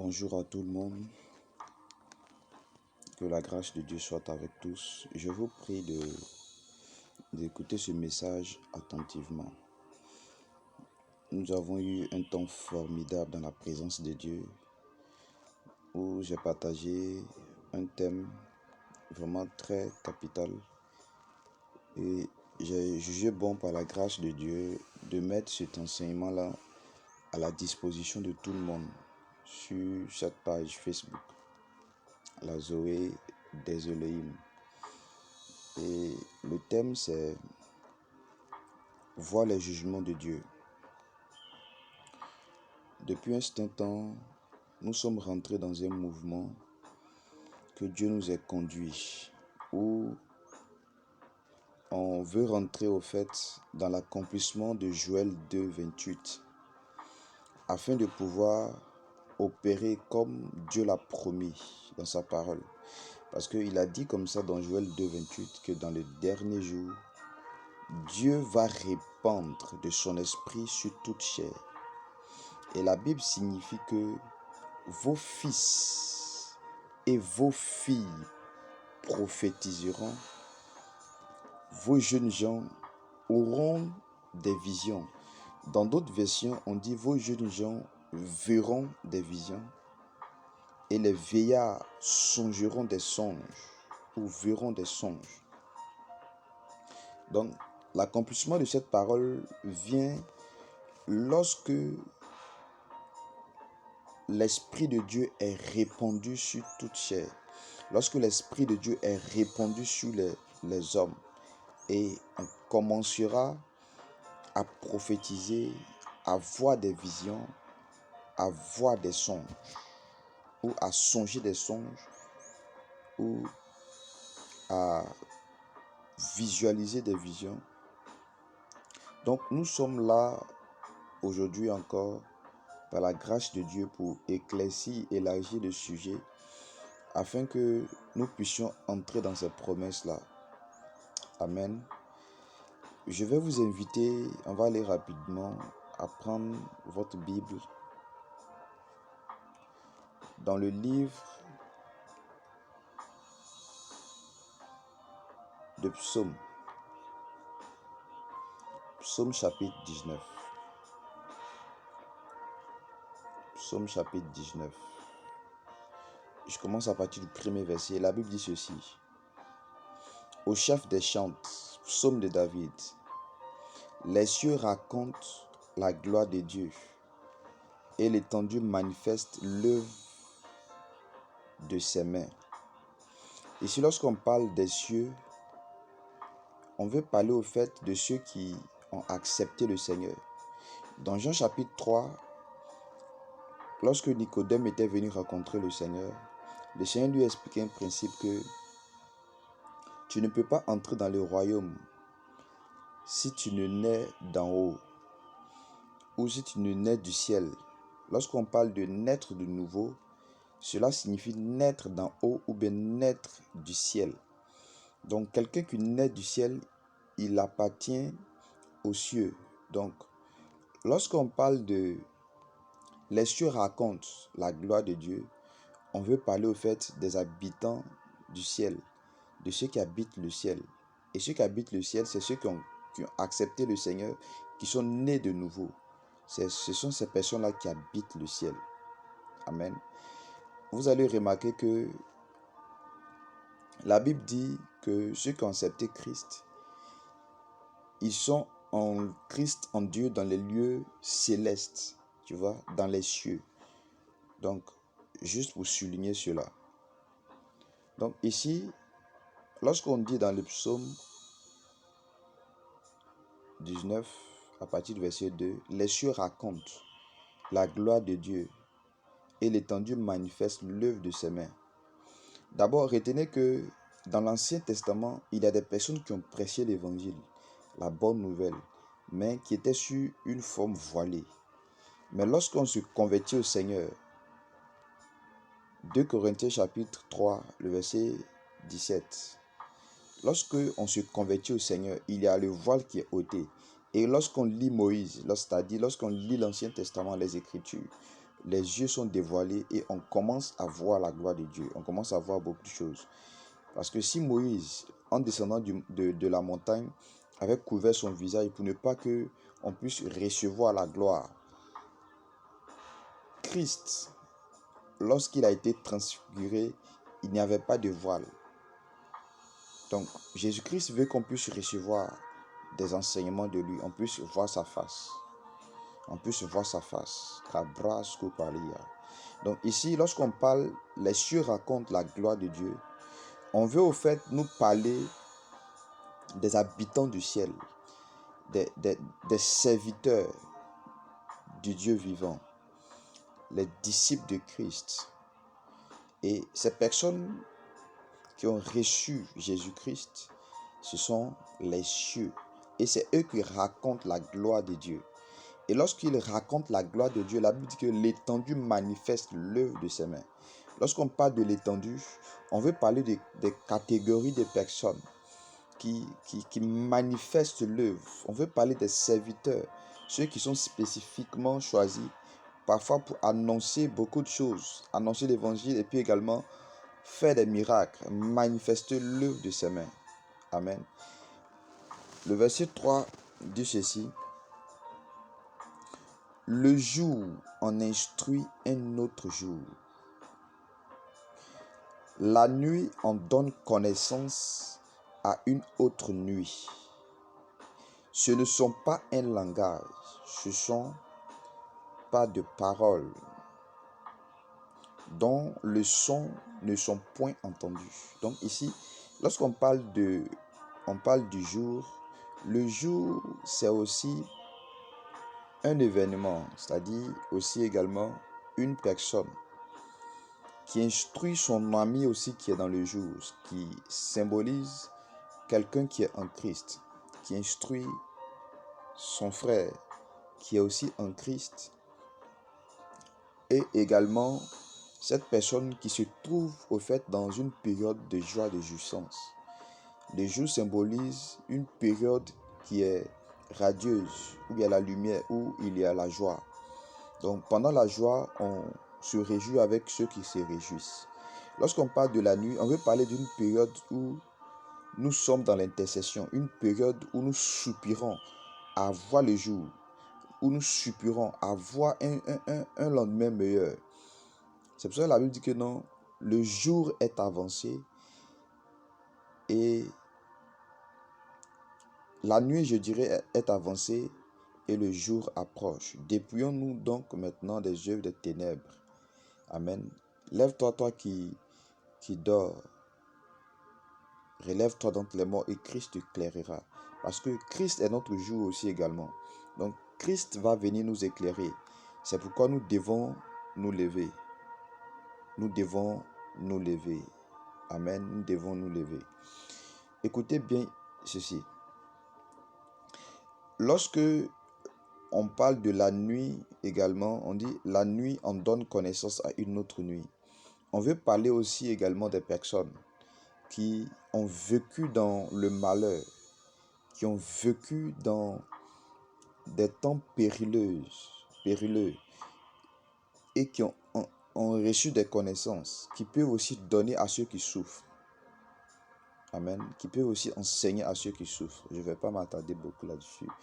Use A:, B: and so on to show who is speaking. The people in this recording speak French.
A: Bonjour à tout le monde, que la grâce de Dieu soit avec tous. Je vous prie d'écouter ce message attentivement. Nous avons eu un temps formidable dans la présence de Dieu où j'ai partagé un thème vraiment très capital et j'ai jugé bon par la grâce de Dieu de mettre cet enseignement-là à la disposition de tout le monde sur cette page Facebook, la Zoé des Elohim. Et le thème c'est voir les jugements de Dieu. Depuis un certain temps, nous sommes rentrés dans un mouvement que Dieu nous a conduit, où on veut rentrer au fait dans l'accomplissement de Joël 2, 28, afin de pouvoir opérer comme Dieu l'a promis dans sa parole. Parce qu'il a dit comme ça dans Joël 2, 28 que dans le dernier jour, Dieu va répandre de son esprit sur toute chair. Et la Bible signifie que vos fils et vos filles prophétiseront, vos jeunes gens auront des visions. Dans d'autres versions, on dit vos jeunes gens verront des visions et les vieillards songeront des songes ou verront des songes. Donc, l'accomplissement de cette parole vient lorsque l'Esprit de Dieu est répandu sur toute chair. Lorsque l'Esprit de Dieu est répandu sur les hommes, et on commencera à prophétiser, à voir des visions, à voir des songes, ou à songer des songes, ou à visualiser des visions. Donc nous sommes là aujourd'hui encore par la grâce de Dieu pour éclaircir, élargir le sujet afin que nous puissions entrer dans ces promesses-là. Amen. Je vais vous inviter, on va aller rapidement, à prendre votre Bible dans le livre de Psaume. Psaume chapitre 19. Psaume chapitre 19. Je commence à partir du premier verset. La Bible dit ceci. Au chef des chantes, psaume de David. Les cieux racontent la gloire de Dieu et l'étendue manifeste l'œuvre de ses mains. Ici, lorsqu'on parle des cieux, on veut parler au fait de ceux qui ont accepté le Seigneur. Dans Jean chapitre 3, lorsque Nicodème était venu rencontrer le Seigneur lui a expliqué un principe que tu ne peux pas entrer dans le royaume si tu ne nais d'en haut ou si tu ne nais du ciel. Lorsqu'on parle de naître de nouveau, cela signifie naître d'en haut ou bien naître du ciel. Donc quelqu'un qui naît du ciel, il appartient aux cieux. Donc lorsqu'on parle de les cieux racontent la gloire de Dieu, on veut parler au fait des habitants du ciel, de ceux qui habitent le ciel. Et ceux qui habitent le ciel, c'est ceux qui ont accepté le Seigneur, qui sont nés de nouveau. Ce sont ces personnes-là qui habitent le ciel. Amen. Vous allez remarquer que la Bible dit que ceux qui ont accepté Christ, ils sont en Christ, en Dieu, dans les lieux célestes, tu vois, dans les cieux. Donc, juste pour souligner cela. Donc ici, lorsqu'on dit dans le psaume 19, à partir du verset 2, les cieux racontent la gloire de Dieu et l'étendue manifeste l'œuvre de ses mains. D'abord, retenez que dans l'Ancien Testament, il y a des personnes qui ont prêché l'évangile, la bonne nouvelle, mais qui étaient sur une forme voilée. Mais lorsqu'on se convertit au Seigneur, 2 Corinthiens chapitre 3, le verset 17, lorsque on se convertit au Seigneur, il y a le voile qui est ôté. Et lorsqu'on lit Moïse, c'est-à-dire lorsqu'on lit l'Ancien Testament, les Écritures, les yeux sont dévoilés et on commence à voir la gloire de Dieu. On commence à voir beaucoup de choses. Parce que si Moïse, en descendant de la montagne, avait couvert son visage pour ne pas que on puisse recevoir la gloire, Christ, lorsqu'il a été transfiguré, il n'y avait pas de voile. Donc, Jésus-Christ veut qu'on puisse recevoir des enseignements de lui, on puisse voir sa face. On puisse voir sa face. Donc ici, lorsqu'on parle, les cieux racontent la gloire de Dieu. On veut au fait nous parler des habitants du ciel, des serviteurs du Dieu vivant, les disciples de Christ. Et ces personnes qui ont reçu Jésus-Christ, ce sont les cieux. Et c'est eux qui racontent la gloire de Dieu. Et lorsqu'ils racontent la gloire de Dieu, la Bible dit que l'étendue manifeste l'œuvre de ses mains. Lorsqu'on parle de l'étendue, on veut parler des catégories de personnes qui manifestent l'œuvre. On veut parler des serviteurs, ceux qui sont spécifiquement choisis, parfois pour annoncer beaucoup de choses, annoncer l'évangile et puis également faire des miracles, manifester l'œuvre de ses mains. Amen. Le verset 3 dit ceci. Le jour en instruit un autre jour. La nuit en donne connaissance à une autre nuit. Ce ne sont pas un langage, ce ne sont pas de paroles dont le son ne sont point entendus. Donc ici, lorsqu'on parle du jour, le jour c'est aussi un événement, c'est-à-dire aussi également une personne qui instruit son ami aussi qui est dans le jour, ce qui symbolise quelqu'un qui est en Christ, qui instruit son frère qui est aussi en Christ, et également cette personne qui se trouve au fait dans une période de joie, de jouissance. Le jour symbolise une période qui est radieuse, où il y a la lumière, où il y a la joie. Donc pendant la joie, on se réjouit avec ceux qui se réjouissent. Lorsqu'on parle de la nuit, on veut parler d'une période où nous sommes dans l'intercession, une période où nous soupirons à voir le jour, où nous soupirons à voir un lendemain meilleur. C'est pour ça que la Bible dit que non, le jour est avancé et la nuit, je dirais, est avancée et le jour approche. Dépouillons-nous donc maintenant des œuvres des ténèbres. Amen. Lève-toi, toi qui dors. Relève-toi d'entre les morts et Christ t'éclairera. Parce que Christ est notre jour aussi également. Donc Christ va venir nous éclairer. C'est pourquoi nous devons nous lever. Nous devons nous lever. Amen. Nous devons nous lever. Écoutez bien ceci. Lorsque on parle de la nuit également, on dit la nuit en donne connaissance à une autre nuit. On veut parler aussi également des personnes qui ont vécu dans le malheur, qui ont vécu dans des temps périlleux et qui ont reçu des connaissances qui peuvent aussi donner à ceux qui souffrent. Amen. Qui peuvent aussi enseigner à ceux qui souffrent. Je ne vais pas m'attarder beaucoup là-dessus.